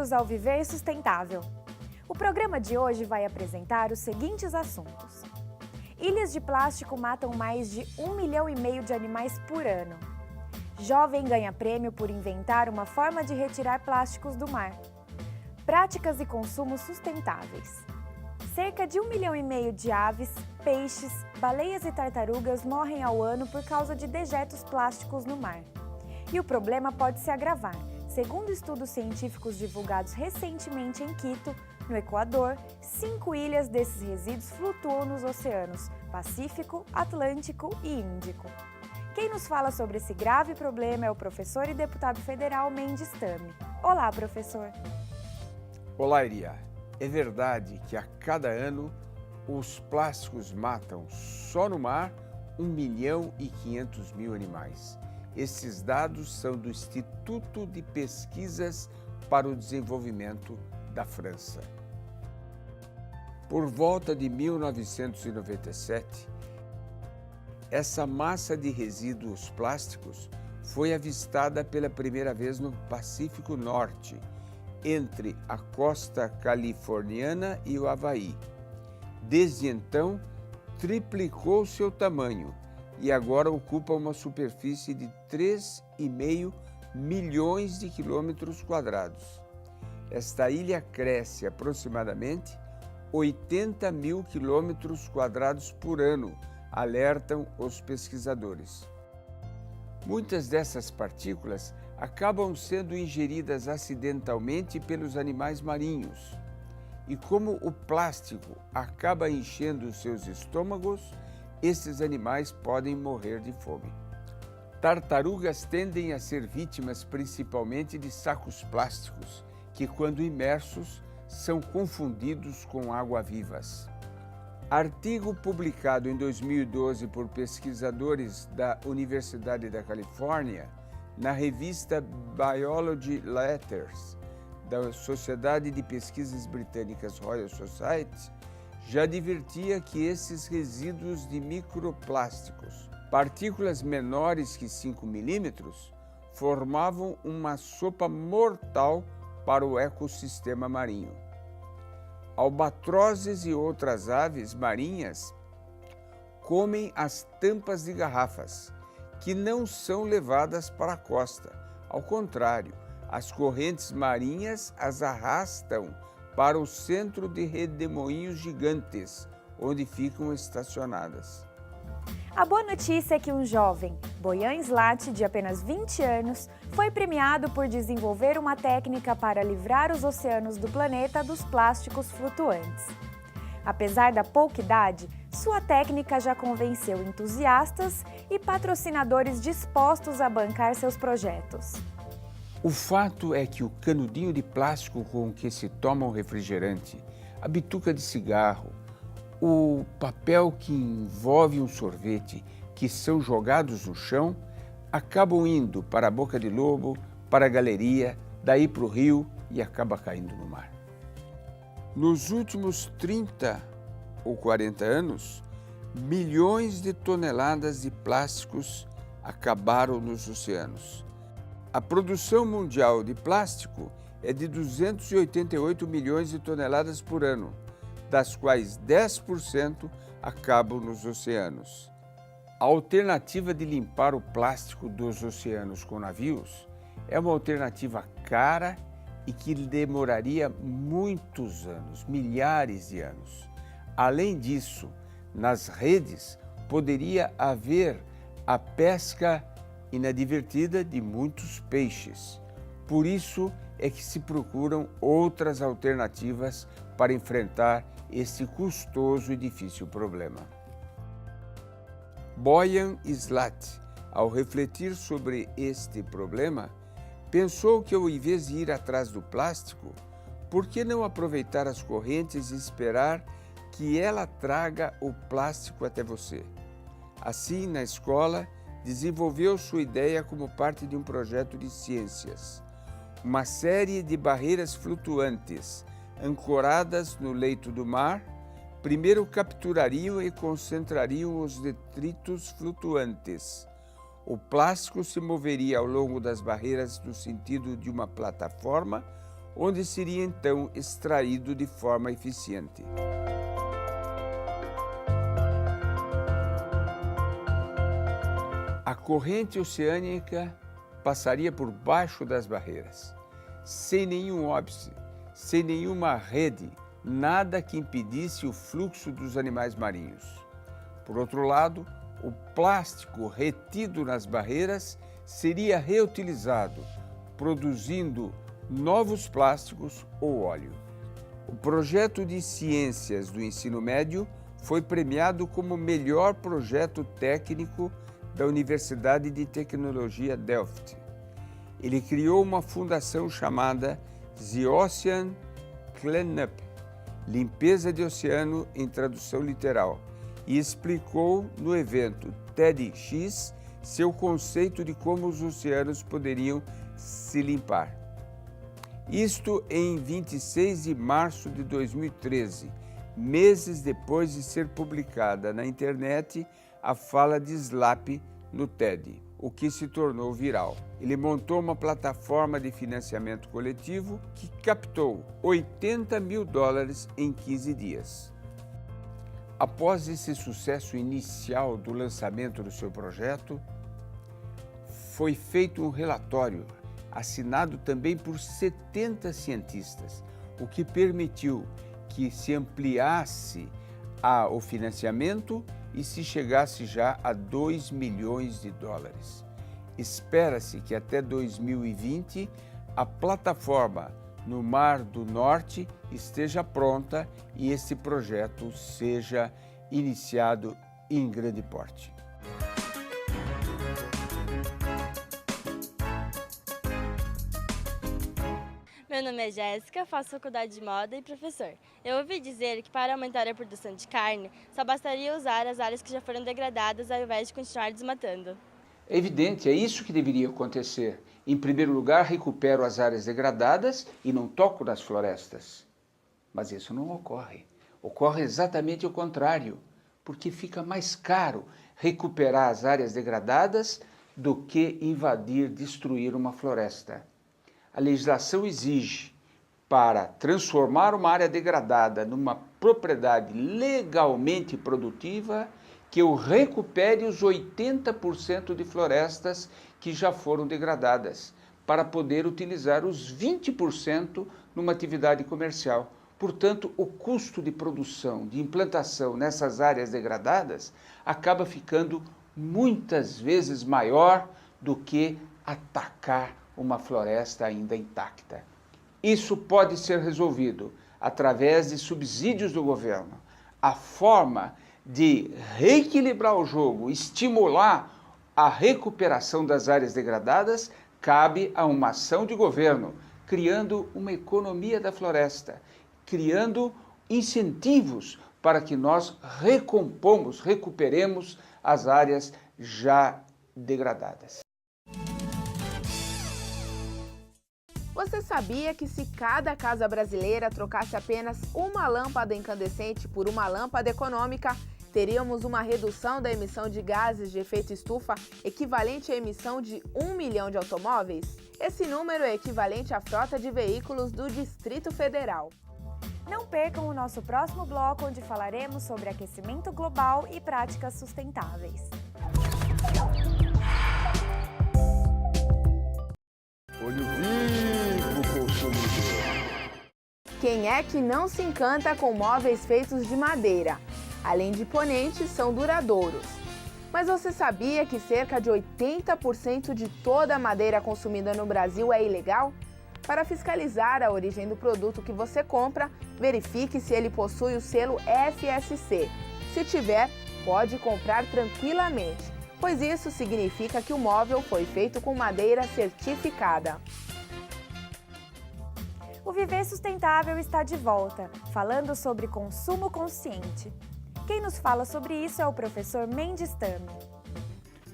bem-vindos ao Viver Sustentável. O programa de hoje vai apresentar os seguintes assuntos. Ilhas de plástico matam mais de 1,5 milhão de animais por ano. Jovem ganha prêmio por inventar uma forma de retirar plásticos do mar. Práticas e consumos sustentáveis. Cerca de 1,5 milhão de aves, peixes, baleias e tartarugas morrem ao ano por causa de dejetos plásticos no mar. E o problema pode se agravar. Segundo estudos científicos divulgados recentemente em Quito, no Equador, 5 ilhas desses resíduos flutuam nos oceanos Pacífico, Atlântico e Índico. Quem nos fala sobre esse grave problema é o professor e deputado federal Mendes Tame. Olá, professor. Olá, Iria. É verdade que a cada ano os plásticos matam só no mar 1,5 milhão animais. Esses dados são do Instituto de Pesquisas para o Desenvolvimento da França. Por volta de 1997, essa massa de resíduos plásticos foi avistada pela primeira vez no Pacífico Norte, entre a costa californiana e o Havaí. Desde então, triplicou seu tamanho e agora ocupa uma superfície de 3,5 milhões de quilômetros quadrados. Esta ilha cresce aproximadamente 80 mil quilômetros quadrados por ano, alertam os pesquisadores. Muitas dessas partículas acabam sendo ingeridas acidentalmente pelos animais marinhos. E como o plástico acaba enchendo seus estômagos, esses animais podem morrer de fome. Tartarugas tendem a ser vítimas principalmente de sacos plásticos, que quando imersos são confundidos com água-vivas. Artigo publicado em 2012 por pesquisadores da Universidade da Califórnia, na revista Biology Letters, da Sociedade de Pesquisas Britânicas Royal Society, já advertia que esses resíduos de microplásticos, partículas menores que 5 milímetros, formavam uma sopa mortal para o ecossistema marinho. Albatrozes e outras aves marinhas comem as tampas de garrafas, que não são levadas para a costa. Ao contrário, as correntes marinhas as arrastam para o centro de redemoinhos gigantes, onde ficam estacionadas. A boa notícia é que um jovem, Boyan Slat, de apenas 20 anos, foi premiado por desenvolver uma técnica para livrar os oceanos do planeta dos plásticos flutuantes. Apesar da pouca idade, sua técnica já convenceu entusiastas e patrocinadores dispostos a bancar seus projetos. O fato é que o canudinho de plástico com que se toma um refrigerante, a bituca de cigarro, o papel que envolve um sorvete, que são jogados no chão, acabam indo para a boca de lobo, para a galeria, daí para o rio e acaba caindo no mar. Nos últimos 30 ou 40 anos, milhões de toneladas de plásticos acabaram nos oceanos. A produção mundial de plástico é de 288 milhões de toneladas por ano, das quais 10% acabam nos oceanos. A alternativa de limpar o plástico dos oceanos com navios é uma alternativa cara e que demoraria muitos anos, milhares de anos. Além disso, nas redes poderia haver a pesca inadvertida de muitos peixes. Por isso é que se procuram outras alternativas para enfrentar este custoso e difícil problema. Boyan Slat, ao refletir sobre este problema, pensou que ao invés de ir atrás do plástico, por que não aproveitar as correntes e esperar que ela traga o plástico até você? Assim, na escola, desenvolveu sua ideia como parte de um projeto de ciências. Uma série de barreiras flutuantes, ancoradas no leito do mar, primeiro capturariam e concentrariam os detritos flutuantes. O plástico se moveria ao longo das barreiras no sentido de uma plataforma onde seria então extraído de forma eficiente. A corrente oceânica passaria por baixo das barreiras, sem nenhum óbice, sem nenhuma rede, nada que impedisse o fluxo dos animais marinhos. Por outro lado, o plástico retido nas barreiras seria reutilizado, produzindo novos plásticos ou óleo. O projeto de ciências do ensino médio foi premiado como o melhor projeto técnico da Universidade de Tecnologia Delft. Ele criou uma fundação chamada The Ocean Cleanup, limpeza de oceano em tradução literal, e explicou no evento TEDx seu conceito de como os oceanos poderiam se limpar. Isto em 26 de março de 2013, meses depois de ser publicada na internet a fala de Slap no TED, o que se tornou viral. Ele montou uma plataforma de financiamento coletivo que captou $80 mil em 15 dias. Após esse sucesso inicial do lançamento do seu projeto, foi feito um relatório assinado também por 70 cientistas, o que permitiu que se ampliasse o financiamento e se chegasse já a $2 milhões. Espera-se que até 2020 a plataforma no Mar do Norte esteja pronta e esse projeto seja iniciado em grande porte. Meu nome é Jéssica, faço faculdade de moda e professor. Eu ouvi dizer que para aumentar a produção de carne, só bastaria usar as áreas que já foram degradadas ao invés de continuar desmatando. É evidente, é isso que deveria acontecer. Em primeiro lugar, recupero as áreas degradadas e não toco nas florestas. Mas isso não ocorre. Ocorre exatamente o contrário, porque fica mais caro recuperar as áreas degradadas do que invadir, destruir uma floresta. A legislação exige, para transformar uma área degradada numa propriedade legalmente produtiva, que eu recupere os 80% de florestas que já foram degradadas, para poder utilizar os 20% numa atividade comercial. Portanto, o custo de produção, de implantação nessas áreas degradadas, acaba ficando muitas vezes maior do que atacar uma floresta ainda intacta. Isso pode ser resolvido através de subsídios do governo. A forma de reequilibrar o jogo, estimular a recuperação das áreas degradadas, cabe a uma ação de governo, criando uma economia da floresta, criando incentivos para que nós recuperemos as áreas já degradadas. Você sabia que se cada casa brasileira trocasse apenas uma lâmpada incandescente por uma lâmpada econômica, teríamos uma redução da emissão de gases de efeito estufa equivalente à emissão de 1 milhão de automóveis? Esse número é equivalente à frota de veículos do Distrito Federal. Não percam o nosso próximo bloco, onde falaremos sobre aquecimento global e práticas sustentáveis. Olho vivo, consumidor! Quem é que não se encanta com móveis feitos de madeira? Além de imponentes, são duradouros. Mas você sabia que cerca de 80% de toda a madeira consumida no Brasil é ilegal? Para fiscalizar a origem do produto que você compra, verifique se ele possui o selo FSC. Se tiver, pode comprar tranquilamente, pois isso significa que o móvel foi feito com madeira certificada. O Viver Sustentável está de volta, falando sobre consumo consciente. Quem nos fala sobre isso é o professor Mendes Tami.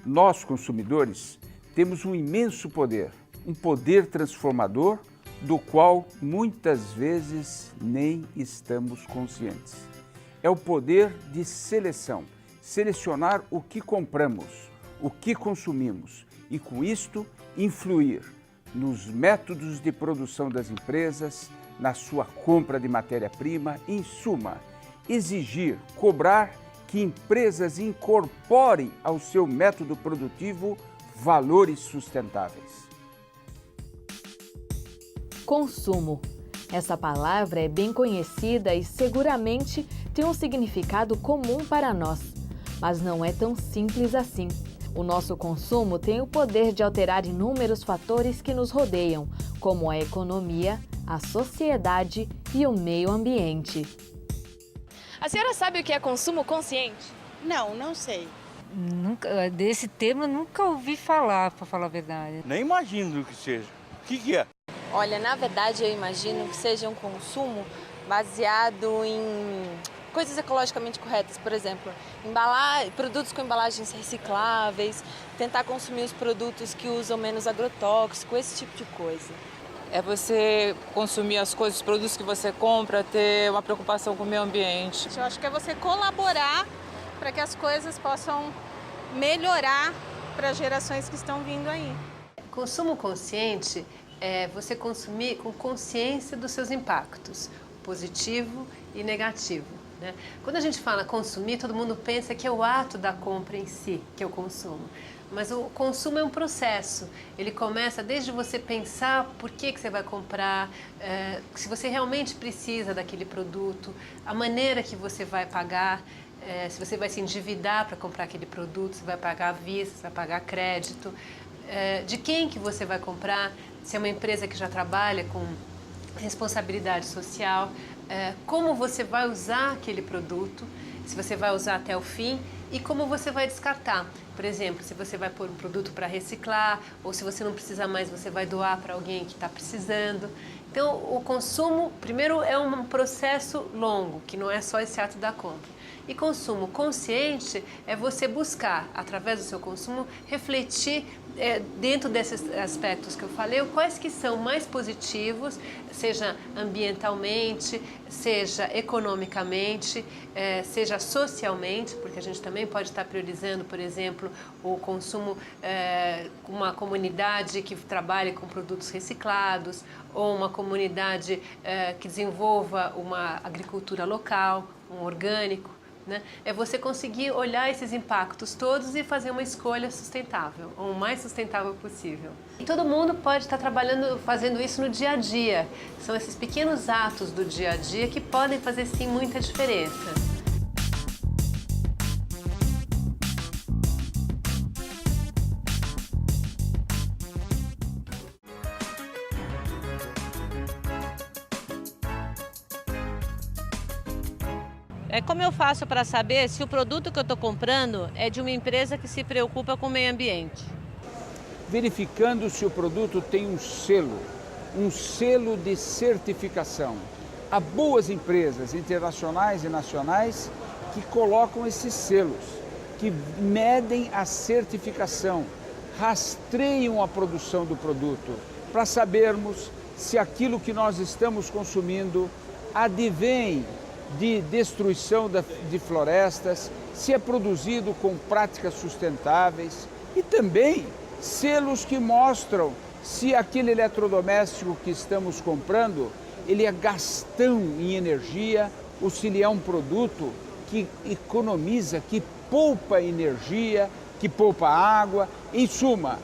Nós, consumidores, temos um imenso poder, um poder transformador do qual muitas vezes nem estamos conscientes. É o poder de seleção, selecionar o que compramos, o que consumimos e, com isto, influir nos métodos de produção das empresas, na sua compra de matéria-prima, em suma, exigir, cobrar que empresas incorporem ao seu método produtivo valores sustentáveis. Consumo. Essa palavra é bem conhecida e seguramente tem um significado comum para nós, mas não é tão simples assim. O nosso consumo tem o poder de alterar inúmeros fatores que nos rodeiam, como a economia, a sociedade e o meio ambiente. A senhora sabe o que é consumo consciente? Não sei. Desse termo eu nunca ouvi falar, para falar a verdade. Nem imagino o que seja. O que é? Olha, na verdade eu imagino que seja um consumo baseado em coisas ecologicamente corretas, por exemplo, produtos com embalagens recicláveis, tentar consumir os produtos que usam menos agrotóxico, esse tipo de coisa. É você consumir as coisas, os produtos que você compra, ter uma preocupação com o meio ambiente. Eu acho que é você colaborar para que as coisas possam melhorar para as gerações que estão vindo aí. Consumo consciente é você consumir com consciência dos seus impactos, positivo e negativo, né? Quando a gente fala consumir, todo mundo pensa que é o ato da compra em si, que é o consumo. Mas o consumo é um processo. Ele começa desde você pensar por que você vai comprar, se você realmente precisa daquele produto, a maneira que você vai pagar, se você vai se endividar para comprar aquele produto, se vai pagar à vista, se vai pagar crédito, de quem que você vai comprar, se é uma empresa que já trabalha com responsabilidade social, como você vai usar aquele produto, se você vai usar até o fim e como você vai descartar. Por exemplo, se você vai pôr um produto para reciclar ou se você não precisa mais, você vai doar para alguém que está precisando. Então, o consumo, primeiro, é um processo longo, que não é só esse ato da compra. E consumo consciente é você buscar, através do seu consumo, refletir dentro desses aspectos que eu falei, quais que são mais positivos, seja ambientalmente, seja economicamente, seja socialmente, porque a gente também pode estar priorizando, por exemplo, o consumo com uma comunidade que trabalhe com produtos reciclados, ou uma comunidade que desenvolva uma agricultura local, um orgânico. Né? É você conseguir olhar esses impactos todos e fazer uma escolha sustentável, ou o mais sustentável possível. E todo mundo pode estar fazendo isso no dia a dia. São esses pequenos atos do dia a dia que podem fazer sim muita diferença. Como eu faço para saber se o produto que eu estou comprando é de uma empresa que se preocupa com o meio ambiente? Verificando se o produto tem um selo de certificação. Há boas empresas internacionais e nacionais que colocam esses selos, que medem a certificação, rastreiam a produção do produto, para sabermos se aquilo que nós estamos consumindo advém de destruição de florestas, se é produzido com práticas sustentáveis e também selos que mostram se aquele eletrodoméstico que estamos comprando, ele é gastão em energia ou se ele é um produto que economiza, que poupa energia, que poupa água, em suma,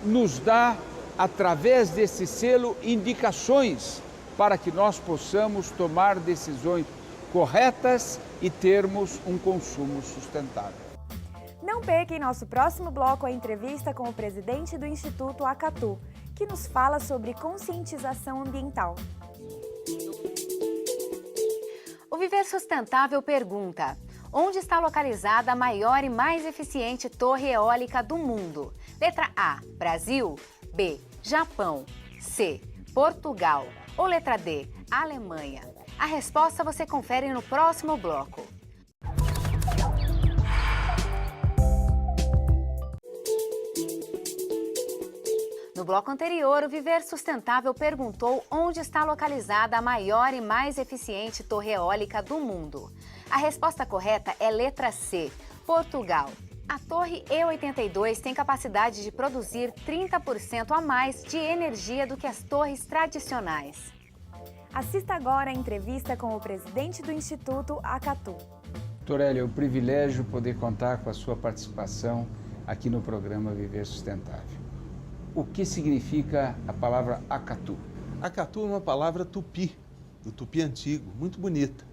nos dá, através desse selo, indicações para que nós possamos tomar decisões corretas e termos um consumo sustentável. Não perca em nosso próximo bloco a entrevista com o presidente do Instituto Acatu, que nos fala sobre conscientização ambiental. O Viver Sustentável pergunta: onde está localizada a maior e mais eficiente torre eólica do mundo? Letra A, Brasil. B, Japão. C, Portugal. Ou letra D, Alemanha? A resposta você confere no próximo bloco. No bloco anterior, o Viver Sustentável perguntou onde está localizada a maior e mais eficiente torre eólica do mundo. A resposta correta é letra C, Portugal. A torre E82 tem capacidade de produzir 30% a mais de energia do que as torres tradicionais. Assista agora a entrevista com o presidente do Instituto Acatu. Torelli, é um privilégio poder contar com a sua participação aqui no programa Viver Sustentável. O que significa a palavra Acatu? Acatu é uma palavra tupi, do tupi antigo, muito bonita.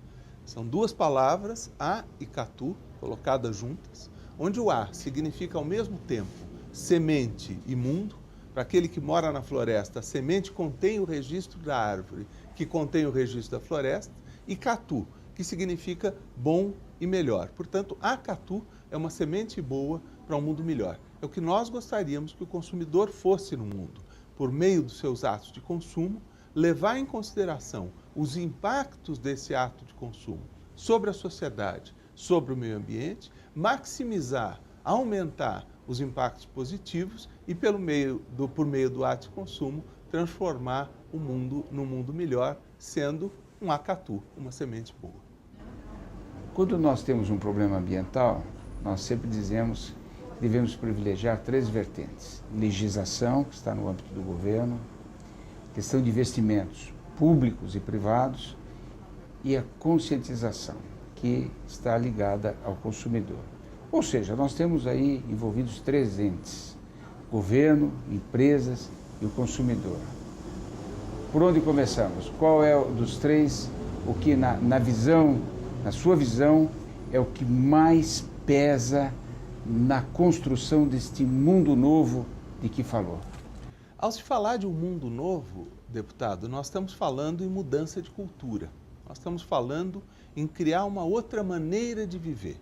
São duas palavras, A e Catu, colocadas juntas, onde o A significa ao mesmo tempo semente e mundo. Para aquele que mora na floresta, a semente contém o registro da árvore, que contém o registro da floresta, e Catu, que significa bom e melhor. Portanto, a Catu é uma semente boa para um mundo melhor. É o que nós gostaríamos que o consumidor fosse no mundo, por meio dos seus atos de consumo, levar em consideração os impactos desse ato de consumo sobre a sociedade, sobre o meio ambiente, maximizar, aumentar os impactos positivos e, por meio do ato de consumo, transformar o mundo num mundo melhor, sendo um Acatu, uma semente boa. Quando nós temos um problema ambiental, nós sempre dizemos que devemos privilegiar 3 vertentes. Legislação, que está no âmbito do governo, questão de investimentos públicos e privados e a conscientização, que está ligada ao consumidor. Ou seja, nós temos aí envolvidos 3 entes: governo, empresas e o consumidor. Por onde começamos? Qual é dos 3 o que na sua visão, é o que mais pesa na construção deste mundo novo de que falou? Ao se falar de um mundo novo, deputado, nós estamos falando em mudança de cultura. Nós estamos falando em criar uma outra maneira de viver.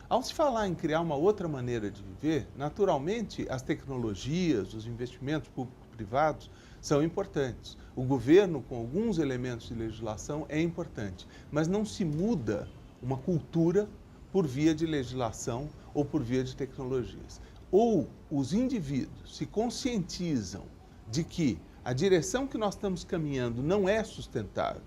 Ao se falar em criar uma outra maneira de viver, naturalmente as tecnologias, os investimentos público-privados são importantes. O governo, com alguns elementos de legislação, é importante, mas não se muda uma cultura por via de legislação ou por via de tecnologias. Ou os indivíduos se conscientizam de que a direção que nós estamos caminhando não é sustentável.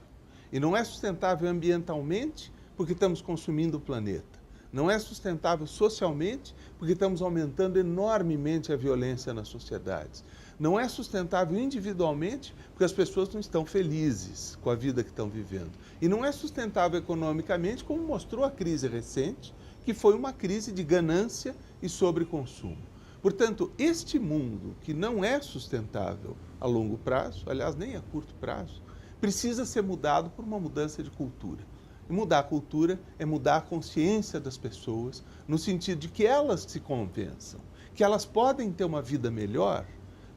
E não é sustentável ambientalmente porque estamos consumindo o planeta. Não é sustentável socialmente porque estamos aumentando enormemente a violência nas sociedades. Não é sustentável individualmente porque as pessoas não estão felizes com a vida que estão vivendo. E não é sustentável economicamente, como mostrou a crise recente, que foi uma crise de ganância e sobreconsumo. Portanto, este mundo que não é sustentável a longo prazo, aliás, nem a curto prazo, precisa ser mudado por uma mudança de cultura. E mudar a cultura é mudar a consciência das pessoas, no sentido de que elas se convençam, que elas podem ter uma vida melhor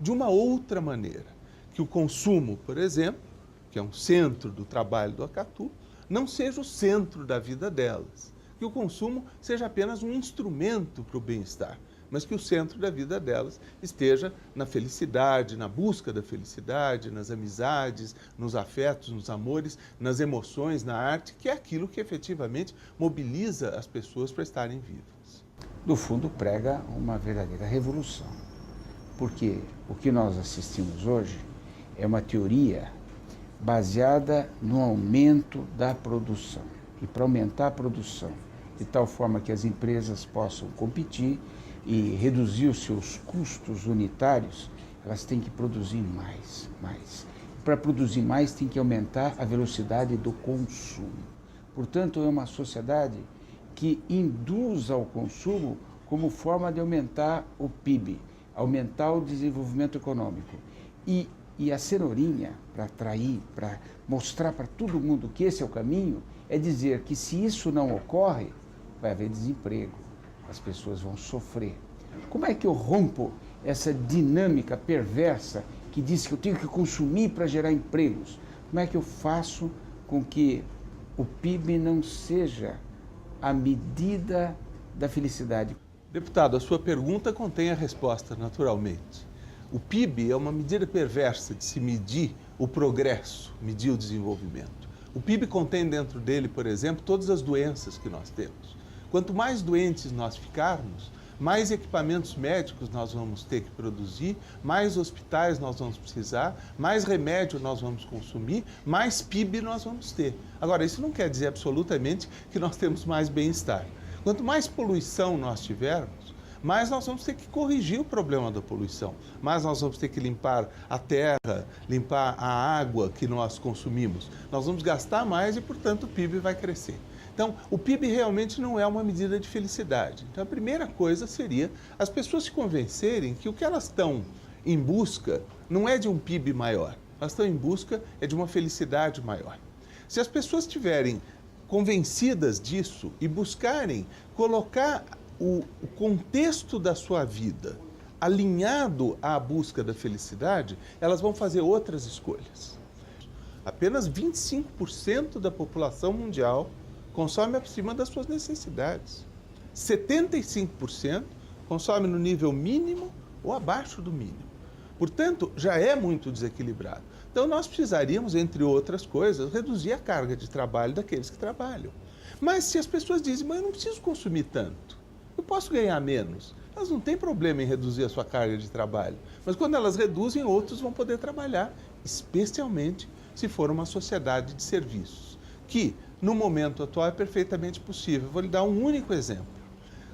de uma outra maneira. Que o consumo, por exemplo, que é um centro do trabalho do Acatu, não seja o centro da vida delas. Que o consumo seja apenas um instrumento para o bem-estar, mas que o centro da vida delas esteja na felicidade, na busca da felicidade, nas amizades, nos afetos, nos amores, nas emoções, na arte, que é aquilo que efetivamente mobiliza as pessoas para estarem vivas. No fundo, prega uma verdadeira revolução, porque o que nós assistimos hoje é uma teoria baseada no aumento da produção. E para aumentar a produção, de tal forma que as empresas possam competir e reduzir os seus custos unitários, elas têm que produzir mais. Para produzir mais, tem que aumentar a velocidade do consumo. Portanto, é uma sociedade que induz ao consumo como forma de aumentar o PIB, aumentar o desenvolvimento econômico. E a cenourinha, para atrair, para mostrar para todo mundo que esse é o caminho, é dizer que se isso não ocorre, vai haver desemprego, as pessoas vão sofrer. Como é que eu rompo essa dinâmica perversa que diz que eu tenho que consumir para gerar empregos? Como é que eu faço com que o PIB não seja a medida da felicidade? Deputado, a sua pergunta contém a resposta, naturalmente. O PIB é uma medida perversa de se medir o progresso, medir o desenvolvimento. O PIB contém dentro dele, por exemplo, todas as doenças que nós temos. Quanto mais doentes nós ficarmos, mais equipamentos médicos nós vamos ter que produzir, mais hospitais nós vamos precisar, mais remédio nós vamos consumir, mais PIB nós vamos ter. Agora, isso não quer dizer absolutamente que nós temos mais bem-estar. Quanto mais poluição nós tivermos, mais nós vamos ter que corrigir o problema da poluição, mais nós vamos ter que limpar a terra, limpar a água que nós consumimos. Nós vamos gastar mais e, portanto, o PIB vai crescer. Então, o PIB realmente não é uma medida de felicidade. Então, a primeira coisa seria as pessoas se convencerem que o que elas estão em busca não é de um PIB maior, elas estão em busca de uma felicidade maior. Se as pessoas estiverem convencidas disso e buscarem colocar o contexto da sua vida alinhado à busca da felicidade, elas vão fazer outras escolhas. Apenas 25% da população mundial consome acima das suas necessidades. 75% consome no nível mínimo ou abaixo do mínimo. Portanto, já é muito desequilibrado. Então, nós precisaríamos, entre outras coisas, reduzir a carga de trabalho daqueles que trabalham. Mas se as pessoas dizem, mas eu não preciso consumir tanto, eu posso ganhar menos, elas não têm problema em reduzir a sua carga de trabalho. Mas quando elas reduzem, outros vão poder trabalhar, especialmente se for uma sociedade de serviços, que no momento atual é perfeitamente possível. Vou lhe dar um único exemplo.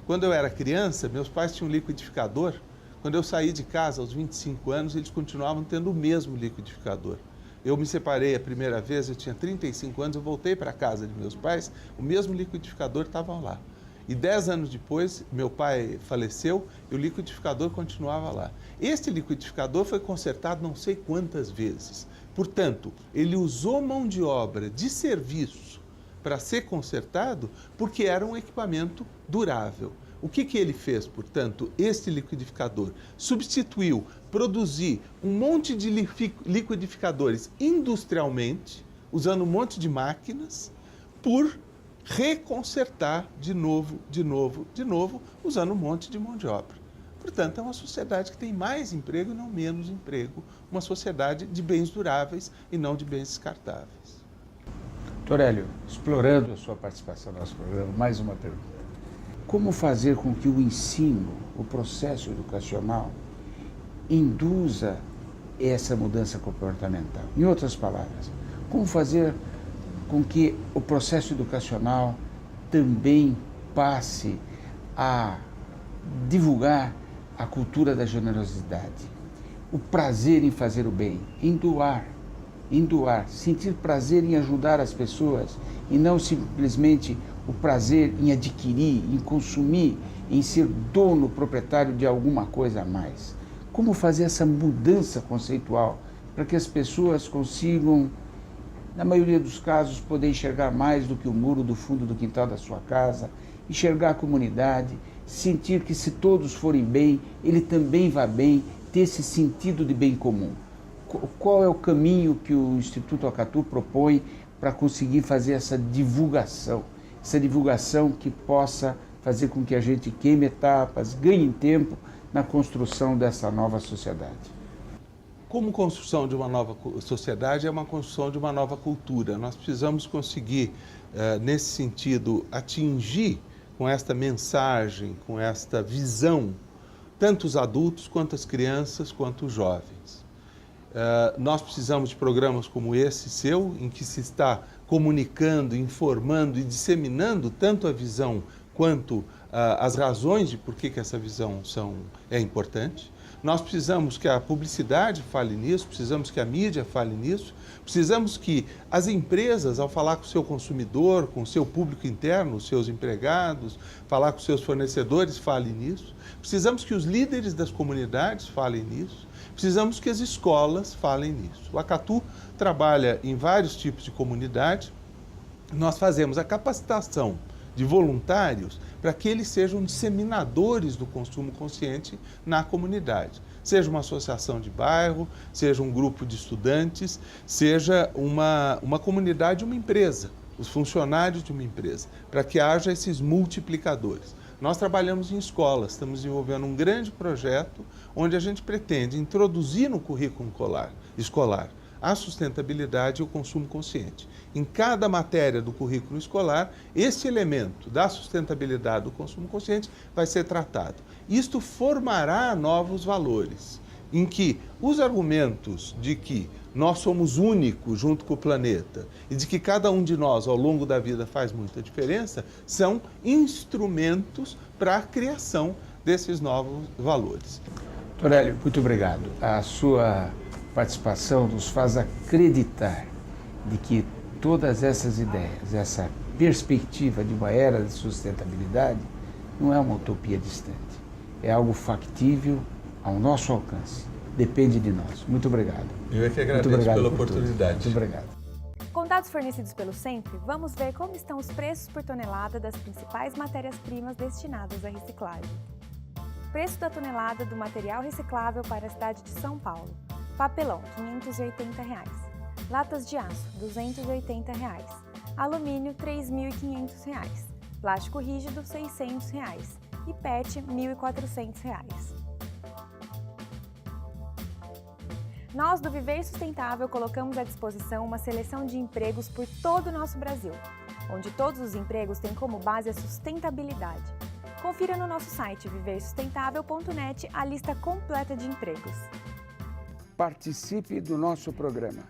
Quando eu era criança, meus pais tinham um liquidificador. Quando eu saí de casa aos 25 anos, eles continuavam tendo o mesmo liquidificador. Eu me separei a primeira vez, eu tinha 35 anos, eu voltei para a casa de meus pais, o mesmo liquidificador estava lá. E 10 anos depois, meu pai faleceu e o liquidificador continuava lá. Este liquidificador foi consertado não sei quantas vezes. Portanto, ele usou mão de obra de serviço para ser consertado porque era um equipamento durável. O que ele fez, portanto, este liquidificador? Substituiu, produzir um monte de liquidificadores industrialmente, usando um monte de máquinas, por reconsertar de novo, usando um monte de mão de obra. Portanto, é uma sociedade que tem mais emprego e não menos emprego, uma sociedade de bens duráveis e não de bens descartáveis. Dr. Hélio, explorando a sua participação no nosso programa, mais uma pergunta. Como fazer com que o ensino, o processo educacional, induza essa mudança comportamental? Em outras palavras, como fazer com que o processo educacional também passe a divulgar a cultura da generosidade, o prazer em fazer o bem, em doar, sentir prazer em ajudar as pessoas e não simplesmente o prazer em adquirir, em consumir, em ser dono, proprietário de alguma coisa a mais. Como fazer essa mudança conceitual para que as pessoas consigam, na maioria dos casos, poder enxergar mais do que o muro do fundo do quintal da sua casa, enxergar a comunidade, sentir que se todos forem bem, ele também vai bem, ter esse sentido de bem comum. Qual é o caminho que o Instituto Acatu propõe para conseguir fazer essa divulgação que possa fazer com que a gente queime etapas, ganhe tempo na construção dessa nova sociedade? Como construção de uma nova sociedade é uma construção de uma nova cultura. Nós precisamos conseguir, nesse sentido, atingir com esta mensagem, com esta visão, tanto os adultos, quanto as crianças, quanto os jovens. Nós precisamos de programas como esse seu, em que se está comunicando, informando e disseminando tanto a visão quanto as razões de por que essa visão é importante. Nós precisamos que a publicidade fale nisso, precisamos que a mídia fale nisso, precisamos que as empresas, ao falar com o seu consumidor, com o seu público interno, os seus empregados, falar com os seus fornecedores, falem nisso. Precisamos que os líderes das comunidades falem nisso. Precisamos que as escolas falem nisso. O Acatu trabalha em vários tipos de comunidade. Nós fazemos a capacitação de voluntários para que eles sejam disseminadores do consumo consciente na comunidade. Seja uma associação de bairro, seja um grupo de estudantes, seja uma comunidade, uma empresa, os funcionários de uma empresa, para que haja esses multiplicadores. Nós trabalhamos em escolas, estamos desenvolvendo um grande projeto onde a gente pretende introduzir no currículo escolar a sustentabilidade e o consumo consciente. Em cada matéria do currículo escolar, esse elemento da sustentabilidade do consumo consciente vai ser tratado. Isto formará novos valores, em que os argumentos de que nós somos únicos junto com o planeta e de que cada um de nós ao longo da vida faz muita diferença, são instrumentos para a criação desses novos valores. Dr. Hélio, muito obrigado. A sua participação nos faz acreditar de que todas essas ideias, essa perspectiva de uma era de sustentabilidade não é uma utopia distante. É algo factível ao nosso alcance. Depende de nós. Muito obrigado. Eu é que agradeço pela oportunidade. Muito obrigado. Com dados fornecidos pelo SEMPRE, vamos ver como estão os preços por tonelada das principais matérias-primas destinadas à reciclagem. Preço da tonelada do material reciclável para a cidade de São Paulo. Papelão, R$ 580. Latas de aço, R$ 280. Alumínio, R$ 3.500. Plástico rígido, R$ 600. E PET, R$ 1.400. Nós, do Viver Sustentável, colocamos à disposição uma seleção de empregos por todo o nosso Brasil, onde todos os empregos têm como base a sustentabilidade. Confira no nosso site viversustentável.net a lista completa de empregos. Participe do nosso programa.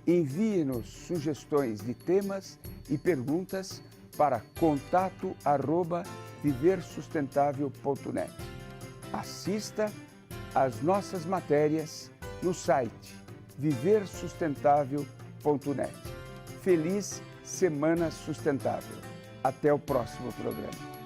Envie-nos sugestões de temas e perguntas para contato@viversustentável.net. Assista às nossas matérias no site viversustentável.net. Feliz Semana Sustentável. Até o próximo programa.